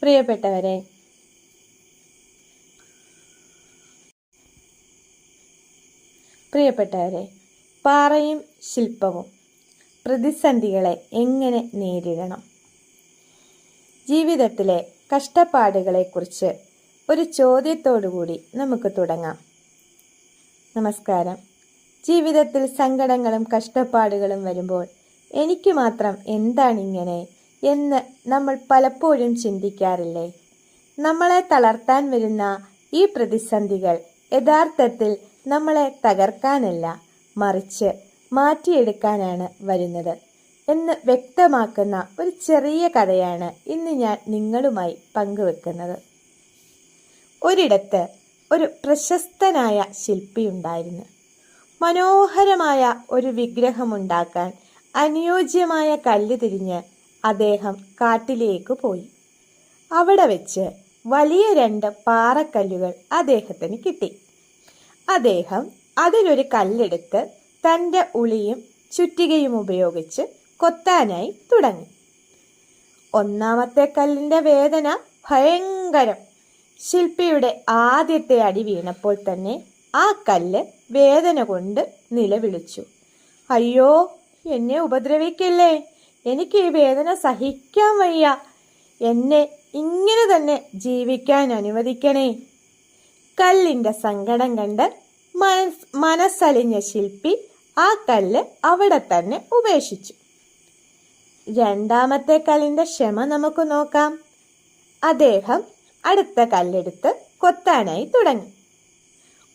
പ്രിയപ്പെട്ടവരെ, പാറയും ശില്പവും പ്രതിസന്ധികളെ എങ്ങനെ നേരിടണം? ജീവിതത്തിലെ കഷ്ടപ്പാടുകളെക്കുറിച്ച് ഒരു ചോദ്യത്തോടുകൂടി നമുക്ക് തുടങ്ങാം. നമസ്കാരം. ജീവിതത്തിൽ സങ്കടങ്ങളും കഷ്ടപ്പാടുകളും വരുമ്പോൾ എനിക്ക് മാത്രം എന്താണിങ്ങനെ എന്ന് നമ്മൾ പലപ്പോഴും ചിന്തിക്കാറില്ലേ? നമ്മളെ തളർത്താൻ വരുന്ന ഈ പ്രതിസന്ധികൾ യഥാർത്ഥത്തിൽ നമ്മളെ തകർക്കാനല്ല, മറിച്ച് മാറ്റിയെടുക്കാനാണ് വരുന്നത് എന്ന് വ്യക്തമാക്കുന്ന ഒരു ചെറിയ കഥയാണ് ഇന്ന് ഞാൻ നിങ്ങളുമായി പങ്കുവെക്കുന്നത്. ഒരിടത്ത് ഒരു പ്രശസ്തനായ ശില്പിയുണ്ടായിരുന്നു. മനോഹരമായ ഒരു വിഗ്രഹമുണ്ടാക്കാൻ അനുയോജ്യമായ കല്ല് തിരിഞ്ഞ് അദ്ദേഹം കാട്ടിലേക്ക് പോയി. അവിടെ വെച്ച് വലിയ 2 പാറക്കല്ലുകൾ അദ്ദേഹത്തിന് കിട്ടി. അദ്ദേഹം അതിലൊരു കല്ലെടുത്ത് തൻ്റെ ഉളിയും ചുറ്റികയും ഉപയോഗിച്ച് കൊത്താനായി തുടങ്ങി. ഒന്നാമത്തെ കല്ലിൻ്റെ വേദന ഭയങ്കരം. ശില്പിയുടെ ആദ്യത്തെ അടി വീണപ്പോൾ തന്നെ ആ കല്ല് വേദന കൊണ്ട് നിലവിളിച്ചു. അയ്യോ, എന്നെ ഉപദ്രവിക്കല്ലേ, എനിക്ക് ഈ വേദന സഹിക്കാൻ വയ്യ, എന്നെ ഇങ്ങനെ തന്നെ ജീവിക്കാൻ അനുവദിക്കണേ. കല്ലിൻ്റെ സങ്കടം കണ്ട് മനസ്സലിഞ്ഞ ശില്പി ആ കല്ല് അവിടെ തന്നെ ഉപേക്ഷിച്ചു. രണ്ടാമത്തെ കല്ലിൻ്റെ ക്ഷമ നമുക്ക് നോക്കാം. അദ്ദേഹം അടുത്ത കല്ലെടുത്ത് കൊത്താനായി തുടങ്ങി.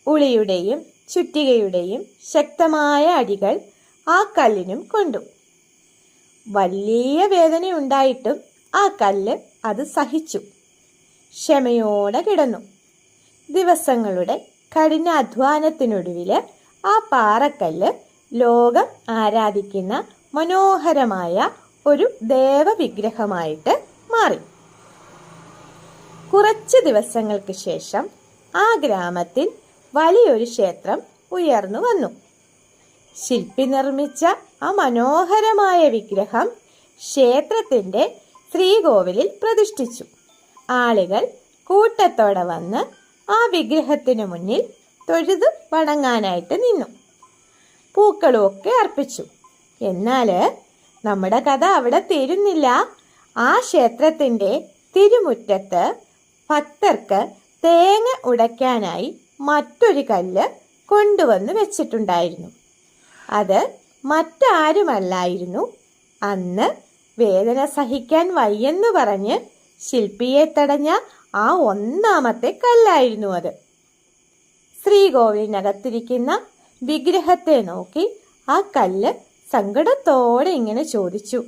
ഉളിയുടെയും ചുറ്റികയുടെയും ശക്തമായ അടികൾ ആ കല്ലിനും കൊണ്ടു. വലിയ വേദനയുണ്ടായിട്ടും ആ കല്ല് അത് സഹിച്ചു, ക്ഷമയോടെ കിടന്നു. ദിവസങ്ങളുടെ കഠിനാധ്വാനത്തിനൊടുവിൽ ആ പാറക്കല്ല് ലോകം ആരാധിക്കുന്ന മനോഹരമായ ഒരു ദേവവിഗ്രഹമായിട്ട് മാറി. കുറച്ച് ദിവസങ്ങൾക്ക് ശേഷം ആ ഗ്രാമത്തിൽ വലിയൊരു ക്ഷേത്രം ഉയർന്നു വന്നു. ശില്പി നിർമ്മിച്ച ആ മനോഹരമായ വിഗ്രഹം ക്ഷേത്രത്തിൻ്റെ ശ്രീകോവിലിൽ പ്രതിഷ്ഠിച്ചു. ആളുകൾ കൂട്ടത്തോടെ വന്ന് ആ വിഗ്രഹത്തിനു മുന്നിൽ തൊഴുതു വണങ്ങാനായിട്ട് നിന്നു. പൂക്കളുമൊക്കെ അർപ്പിച്ചു. എന്നാൽ നമ്മുടെ കഥ അവിടെ തീരുന്നില്ല. ആ ക്ഷേത്രത്തിൻ്റെ തിരുമുറ്റത്ത് ഭക്തർക്ക് തേങ്ങ ഉടയ്ക്കാനായി മറ്റൊരു കല്ല് കൊണ്ടുവന്ന് വെച്ചിട്ടുണ്ടായിരുന്നു. അത് മറ്റാരുമല്ലായിരുന്നു, അന്ന് വേദന സഹിക്കാൻ വയ്യെന്ന് പറഞ്ഞ് ശില്പിയെ തടഞ്ഞ ആ ഒന്നാമത്തെ കല്ലായിരുന്നു അത്. ശ്രീകോവിലിനകത്തിരിക്കുന്ന വിഗ്രഹത്തെ നോക്കി ആ കല്ല് സങ്കടത്തോടെ ഇങ്ങനെ ചോദിച്ചു,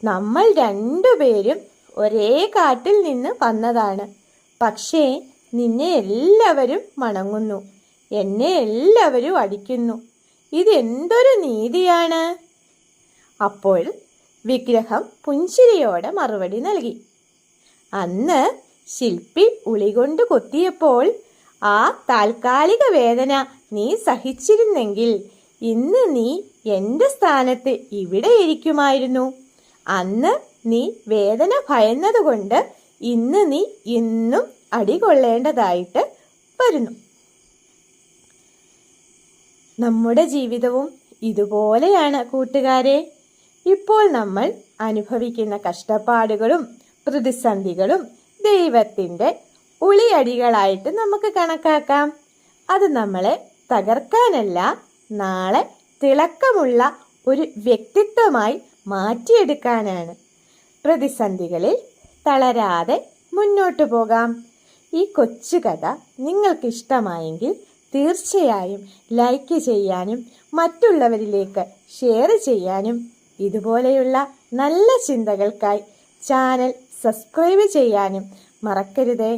നമ്മൾ 2 പേരും ഒരേ കാട്ടിൽ നിന്ന് വന്നതാണ്, പക്ഷേ നിന്നെ എല്ലാവരും വണങ്ങുന്നു, എന്നെ എല്ലാവരും അടിക്കുന്നു, ഇതെന്തൊരു നീതിയാണ്? അപ്പോൾ വിഗ്രഹം പുഞ്ചിരിയോടെ മറുപടി നൽകി, അന്ന് ശില്പി ഉളി കൊണ്ട് കൊത്തിയപ്പോൾ ആ താൽക്കാലിക വേദന നീ സഹിച്ചിരുന്നെങ്കിൽ ഇന്ന് നീ എൻ്റെ സ്ഥാനത്ത് ഇവിടെ ഇരിക്കുമായിരുന്നു. അന്ന് നീ വേദന ഭയന്നതുകൊണ്ട് ഇന്ന് നീ ഇന്നും അടികൊള്ളേണ്ടതായിട്ട് വരുന്നു. നമ്മുടെ ജീവിതവും ഇതുപോലെയാണ് കൂട്ടുകാരെ. ഇപ്പോൾ നമ്മൾ അനുഭവിക്കുന്ന കഷ്ടപ്പാടുകളും പ്രതിസന്ധികളും ദൈവത്തിൻ്റെ ഉളിയടികളായിട്ട് നമുക്ക് കണക്കാക്കാം. അത് നമ്മളെ തകർക്കാനല്ല, നാളെ തിളക്കമുള്ള ഒരു വ്യക്തിത്വമായി മാറ്റിയെടുക്കാനാണ്. പ്രതിസന്ധികളിൽ തളരാതെ മുന്നോട്ടു പോകാം. ഈ കൊച്ചു കഥ നിങ്ങൾക്ക് ഇഷ്ടമായെങ്കിൽ തീർച്ചയായും ലൈക്ക് ചെയ്യാനും മറ്റുള്ളവരിലേക്ക് ഷെയർ ചെയ്യാനും ഇതുപോലെയുള്ള നല്ല ചിന്തകൾക്കായി ചാനൽ സബ്സ്ക്രൈബ് ചെയ്യാനും മറക്കരുതേ.